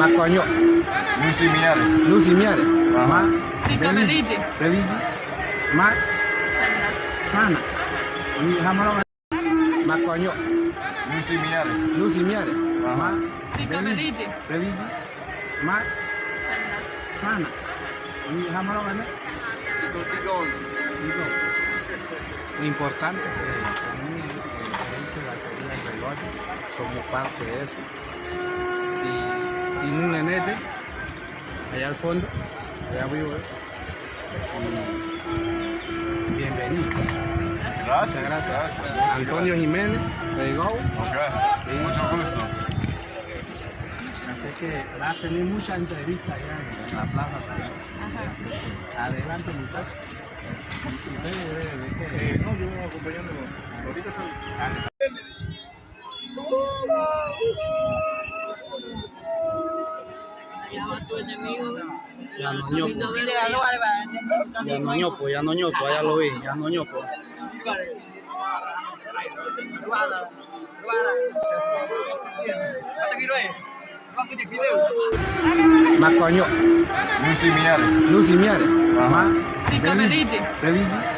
Maconho. Lucy Miare. Lucy Miare. Ma. Rika Beligi. Beligi. Ma. Sana. Hamaro. Maconho. Lucy Miare. Lucy Miare. Ma. Rika Beligi. Beligi. Ma. Sana. Hamaro. Digo. Lo importante es que también la teoría del reloj somos parte de eso. Y un nenete, allá al fondo, allá vivo. Y bienvenido. Gracias. Muchas gracias. Antonio Jiménez, de Go. Ok. Sí. Mucho gusto. Así que va a tener muchas entrevistas allá en la plaza también. Adelante, muchachos. No, yo acompañándolo. Ahorita son. Ya no ñopo. Ya no ñopo, ya lo vi, ya no ñopo. Maconho. Lucy Miare. Lucy Miare. Ma. Rika Beligi. Beligi.